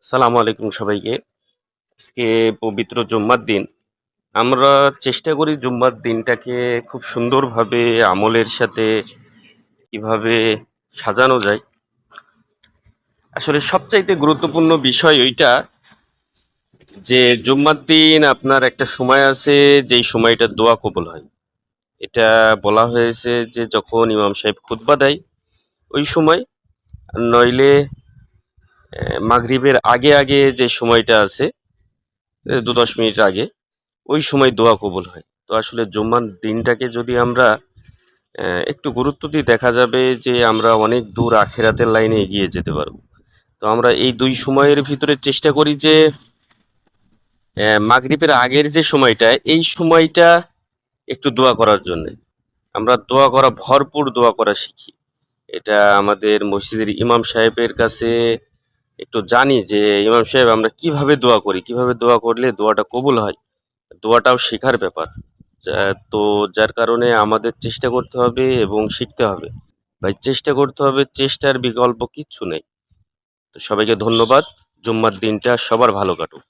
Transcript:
আসসালামু আলাইকুম সবাইকে। আজকে পবিত্র জুম্মার দিন। আমরা চেষ্টা করি জুম্মার দিনটাকে খুব সুন্দরভাবে আমলের সাথে কিভাবে সাজানো যায়। আসলে সবচাইতে গুরুত্বপূর্ণ বিষয় ওইটা যে জুম্মার দিন আপনার একটা সময় আছে যেই সময়টা দোয়া কবুল হয়। এটা বলা হয়েছে যে যখন ইমাম সাহেব খুতবা দেয় ওই সময়, নইলে মাগরিবের আগে যে সময়টা আছে ২-১০ মিনিট আগে ওই সময় দোয়া কবুল হয়। তো আসলে জুম্মার দিনটাকে যদি আমরা একটু গুরুত্ব দিই, দেখা যাবে যে আমরা অনেক দূর আখিরাতের লাইনে এগিয়ে যেতে পারবো। তো আমরা এই ২ সময়ের ভিতরে চেষ্টা করি যে মাগরিবের আগের যে সময়টা, এই সময়টা একটু দোয়া করার জন্যে। আমরা দোয়া করা, ভরপুর দোয়া করা শিখি। এটা আমাদের মসজিদের ইমাম সাহেবের কাছে একটু জানি যে ইমাম সাহেব আমরা কিভাবে দোয়া করি, কিভাবে দোয়া করলে দোয়াটা কবুল হয়। দোয়াটাও শেখার ব্যাপার। তো যার কারণে আমাদের চেষ্টা করতে হবে এবং শিখতে হবে। ভাই চেষ্টা করতে হবে, চেষ্টার বিকল্প কিচ্ছু নেই। তো সবাইকে ধন্যবাদ। জুম্মার দিনটা সবার ভালো কাটুক।